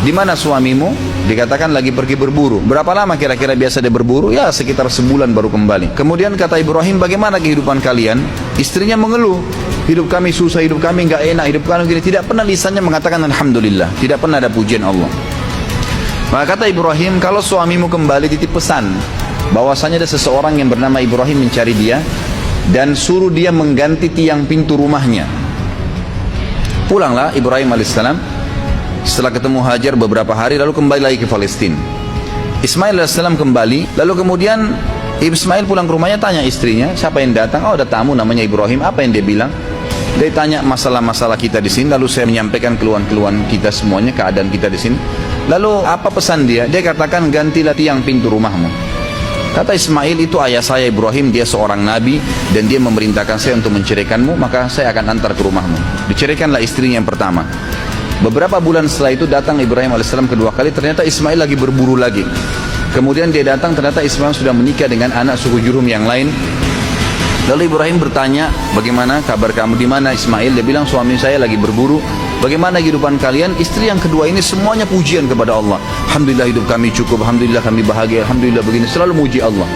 Di mana suamimu? Dikatakan lagi pergi berburu. Berapa lama kira-kira biasa dia berburu? Ya sekitar sebulan baru kembali. Kemudian kata Ibrahim, bagaimana kehidupan kalian? Istrinya mengeluh, hidup kami susah, hidup kami nggak enak, hidup kami gini. Tidak pernah lisannya mengatakan alhamdulillah, tidak pernah ada pujian Allah. Maka kata Ibrahim, kalau suamimu kembali titip pesan bahwasanya ada seseorang yang bernama Ibrahim mencari dia dan suruh dia mengganti tiang pintu rumahnya. Pulanglah Ibrahim alaihissalam. Setelah ketemu Hajar beberapa hari, lalu kembali lagi ke Palestina. Ismail AS kembali, lalu kemudian Ismail pulang ke rumahnya, tanya istrinya, siapa yang datang? Oh, ada tamu namanya Ibrahim. Apa yang dia bilang? Dia tanya masalah-masalah kita di sini, lalu saya menyampaikan keluhan-keluhan kita semuanya, keadaan kita di sini. Lalu apa pesan dia? Dia katakan, gantilah tiang pintu rumahmu. Kata Ismail, itu ayah saya Ibrahim, dia seorang nabi dan dia memerintahkan saya untuk menceraikanmu, maka saya akan antar ke rumahmu. Diceraikanlah istrinya yang pertama. Beberapa bulan setelah itu datang Ibrahim AS kedua kali, ternyata Ismail lagi berburu lagi. Kemudian dia datang, ternyata Ismail sudah menikah dengan anak suku Jurhum yang lain. Lalu Ibrahim bertanya, bagaimana kabar kamu, di mana Ismail? Dia bilang, suami saya lagi berburu. Bagaimana kehidupan kalian? Istri yang kedua ini semuanya pujian kepada Allah. Alhamdulillah hidup kami cukup, alhamdulillah kami bahagia, alhamdulillah begini, selalu muji Allah.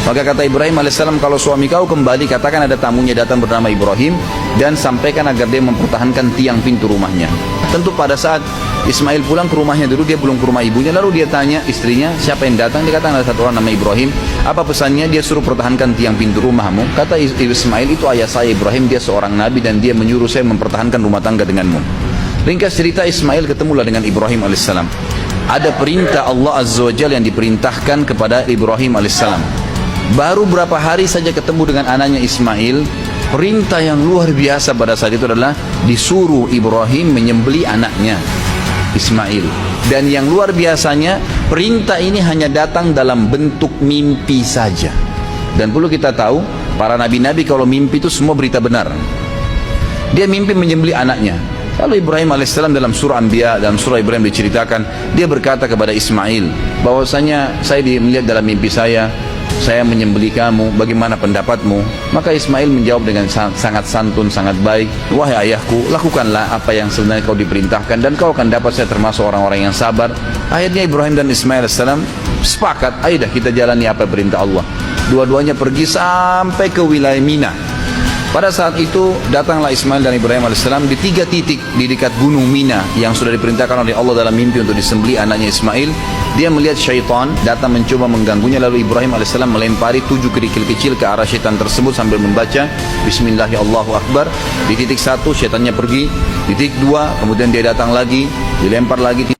Maka kata Ibrahim AS, kalau suami kau kembali, katakan ada tamunya datang bernama Ibrahim, dan sampaikan agar dia mempertahankan tiang pintu rumahnya. Tentu pada saat Ismail pulang ke rumahnya dulu, dia belum ke rumah ibunya, lalu dia tanya istrinya, siapa yang datang? Dia katakan ada satu orang nama Ibrahim. Apa pesannya? Dia suruh pertahankan tiang pintu rumahmu. Kata Ismail, itu ayah saya Ibrahim, dia seorang nabi dan dia menyuruh saya mempertahankan rumah tangga denganmu. Ringkas cerita, Ismail ketemulah dengan Ibrahim AS. Ada perintah Allah Azza wa Jalla yang diperintahkan kepada Ibrahim AS. Baru berapa hari saja ketemu dengan anaknya Ismail, perintah yang luar biasa pada saat itu adalah disuruh Ibrahim menyembelih anaknya Ismail. Dan yang luar biasanya, perintah ini hanya datang dalam bentuk mimpi saja. Dan perlu kita tahu, para nabi-nabi kalau mimpi itu semua berita benar. Dia mimpi menyembelih anaknya. Lalu Ibrahim AS dalam surah Anbiya, dalam surah Ibrahim diceritakan, dia berkata kepada Ismail bahwasanya saya melihat dalam mimpi saya menyembelih kamu, bagaimana pendapatmu? Maka Ismail menjawab dengan sangat santun, sangat baik, wahai ayahku, lakukanlah apa yang sebenarnya kau diperintahkan dan kau akan dapat saya termasuk orang-orang yang sabar. Akhirnya Ibrahim dan Ismail AS sepakat, ayo dah kita jalani apa perintah Allah. Dua-duanya pergi sampai ke wilayah Mina. Pada saat itu datanglah Ismail dan Ibrahim AS di 3 titik di dekat gunung Mina yang sudah diperintahkan oleh Allah dalam mimpi untuk disembelih anaknya Ismail. Dia melihat syaitan datang mencoba mengganggunya, lalu Ibrahim AS melempari 7 kerikil kecil ke arah syaitan tersebut sambil membaca Bismillahirrahmanirrahim. Di titik 1 syaitannya pergi, di titik 2 kemudian dia datang lagi, dilempar lagi.